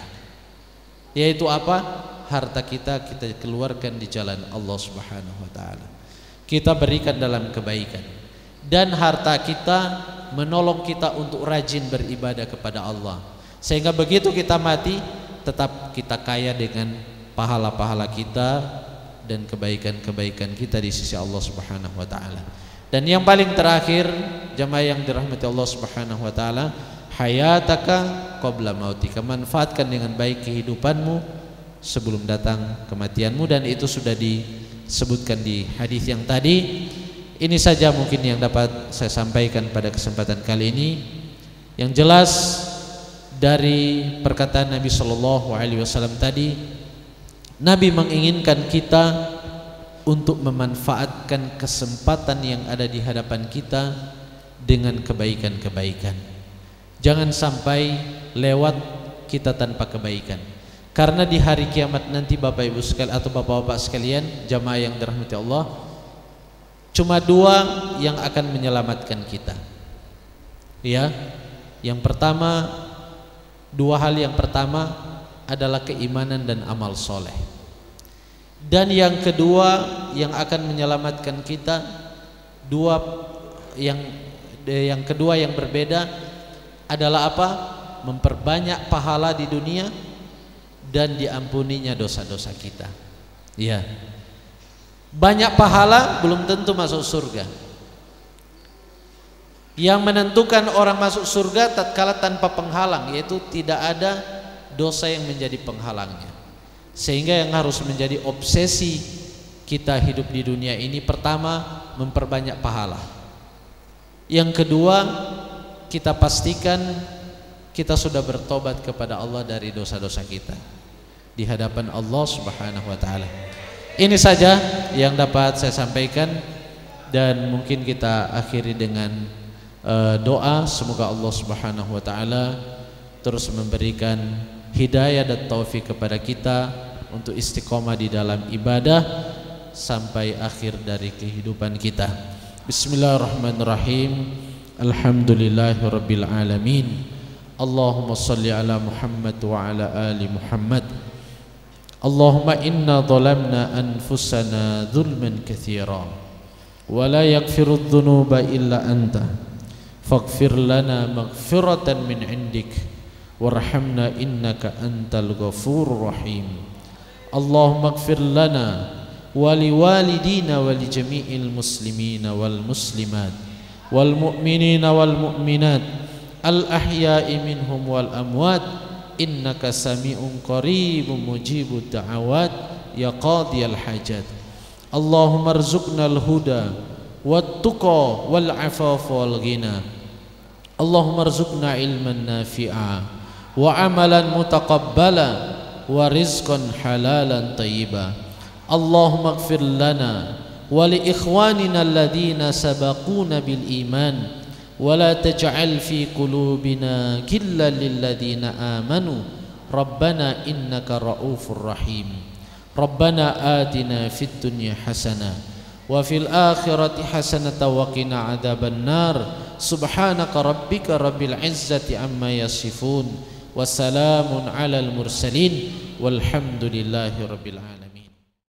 Yaitu apa? Harta kita keluarkan di jalan Allah Subhanahu wa taala. Kita berikan dalam kebaikan. Dan harta kita menolong kita untuk rajin beribadah kepada Allah. Sehingga begitu kita mati, tetap kita kaya dengan pahala-pahala kita dan kebaikan-kebaikan kita di sisi Allah Subhanahu wa taala. Dan yang paling terakhir, jamaah yang dirahmati Allah Subhanahu wa taala, hayataka qabla mautika, manfaatkan dengan baik kehidupanmu sebelum datang kematianmu. Dan itu sudah disebutkan di hadis yang tadi. Ini saja mungkin yang dapat saya sampaikan pada kesempatan kali ini. Yang jelas dari perkataan Nabi Shallallahu Alaihi Wasallam tadi, Nabi menginginkan kita untuk memanfaatkan kesempatan yang ada di hadapan kita dengan kebaikan-kebaikan. Jangan sampai lewat kita tanpa kebaikan. Karena di hari kiamat nanti Bapak Ibu sekalian atau Bapak-bapak sekalian, jamaah yang dirahmati Allah, cuma 2 yang akan menyelamatkan kita. Ya, yang pertama, 2 hal yang pertama adalah keimanan dan amal soleh. Dan yang kedua yang akan menyelamatkan kita, yang kedua yang berbeda adalah apa? Memperbanyak pahala di dunia dan diampuninya dosa-dosa kita. Ya. Banyak pahala belum tentu masuk surga. Yang menentukan orang masuk surga tatkala tanpa penghalang, yaitu tidak ada dosa yang menjadi penghalangnya. Sehingga yang harus menjadi obsesi kita hidup di dunia ini, pertama memperbanyak pahala. Yang kedua, kita pastikan kita sudah bertobat kepada Allah dari dosa-dosa kita di hadapan Allah Subhanahu wa taala. Ini saja yang dapat saya sampaikan, dan mungkin kita akhiri dengan doa. Semoga Allah Subhanahu wa taala terus memberikan hidayah dan taufik kepada kita untuk istiqomah di dalam ibadah sampai akhir dari kehidupan kita. Bismillahirrahmanirrahim. Alhamdulillahirabbil alamin. Allahumma shalli ala Muhammad wa ala ali Muhammad. Allahumma inna zalamna anfusana zulman katsira wa la yaghfiru dzunuba illa anta faghfir lana maghfiratan min indik warhamna innaka antal ghafurur rahim. Allahumma ighfir lana wa liwalidina wa li jami'il muslimina wal muslimat wal mu'minina wal mu'minat al ahya'i minhum wal amwat innaka sami'un qaribun mujibud da'awat ya qadiyal hajat. Allahumma arzuqnal huda wat tuqa wal afafa wal ghina. Allahumma arzuqna ilman nafi'a wa amalan mutaqabbala wa rizqan halalan tayyiba. Allahumma ighfir lana wa li ikhwanina alladhina sabaquna bil iman wa la taj'al fi qulubina ghillan lil ladzina amanu rabbana innaka raufur rahim. Rabbana atina fid dunya hasanah wa fil akhirati hasanatan wa qina adzaban nar. Subhanaka rabbika rabbil izzati amma yasifun wa salamun alal mursalin walhamdulillahi rabbil alamin.